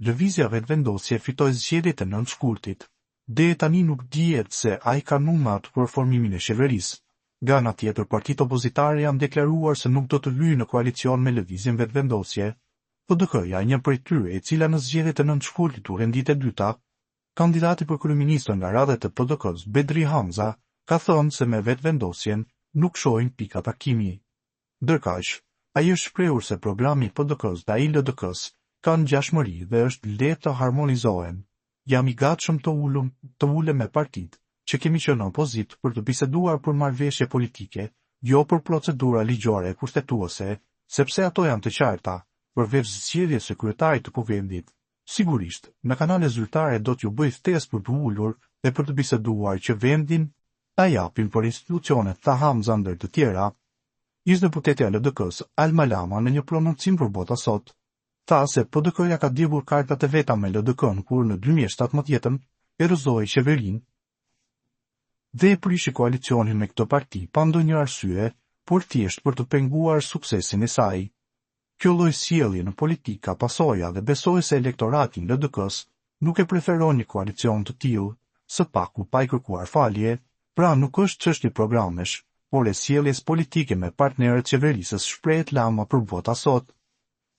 lëvizja vetëvendosje fitoi zgjedhjet e 9 shkurtit. Deri tani nuk dihet se ai ka numrat për formimin e qeverisë. Nga ana tjetër, partitë opozitare janë deklaruar se nuk do të lyjnë në koalicion me lëvizjen vetëvendosje. PDK-ja një prej tyre, e cila në zgjedhjet e 9 shkurtit u rendit e dyta, kandidati për kryeministër nga radhët e PDK-s, Bedri Hamza, ka thënë se me vetëvendosjen nuk shohin pika takimi. Ndërkaq, ai është shprehur se programi i PDK-s dhe ai LDK-s ka ngjashmëri dhe është lehtë të harmonizohen. Jam i gatshëm të ulem me partitë që kemi qenë në opozit për të biseduar për marrëveshje politike, jo për procedura ligjore kushtetuese, sepse ato janë të qarta, përveç zgjedhjes së kryetarit të kuvendit. Sigurisht, në kanale zyrtare do t'ju bëj ftesë për të ulur dhe për të biseduar që vendin ta japin për institucionet, tha Hamza ndër të tjera. Ish deputeti i LDK-s Alma Lama në një prononcim për Bota Sot tha se PDK-ja ka djegur kartat e veta me LDK-n kur në 2017 erozoi qeverinë dhe e prishi koalicionin me këtë parti pa ndonjë arsye, por thjesht për të penguar suksesin e saj. Kjo lloj sjellje në politikë ka pasoja dhe besoj se elektorati i LDK-s nuk e preferon një koalicion të tillë, së paku pa i kërkuar falje, pra nuk është çështje programesh, por e sjelljes politike me partnerët qeverisës, shprehet Lama për Bota Sot.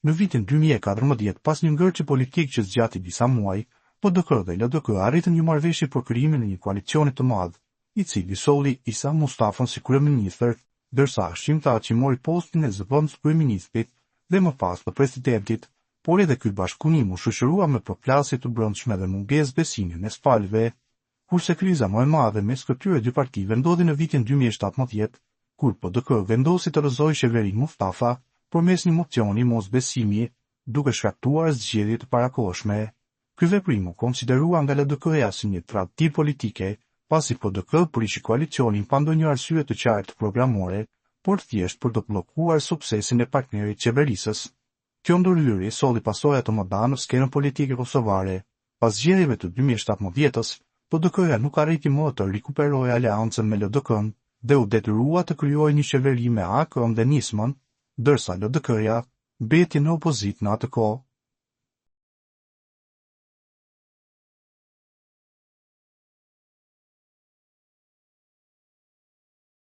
Në vitin 2014, pas një ngërçi politik që zgjati disa muaj, PDK dhe LDK arritën një marrëveshje për krijimin e një koalicioni të madh, i cili solli Isa Mustafën si kryeministër, ndërsa Hashim Thaçi mori postin e zëvendës kryeministrit dhe më pas të presidentit, por edhe ky bashkëpunim u shoqërua me përplasje të brendshme dhe mungesë besimi mes palëve. Kurse kriza më e madhe mes këtyre dy partive ndodhi në vitin 2017, kur PDK vendosi të rrëzojë qeverinë Mustafa përmes një mocioni mosbesimi, duke shkaktuar zgjedhje të parakohshme. Ky veprim u konsiderua nga LDK-ja si një tradhti politike, pasi PDK prishi koalicionin pa ndonjë arsye të qartë programore, por thjesht për të bllokuar suksesin e partnerit qeverisës. Kjo ndërhyrje solli pasoja të mëdha në skenën politike kosovare. Pas zgjedhjeve të 2017-s, PDK-ja nuk arriti më të rikuperojë aleancën me LDK-n dhe u detyrua të krijojë një qeveri me AK-n dhe Nismën, ndërsa LDK-ja mbeti në opozit në atë kohë.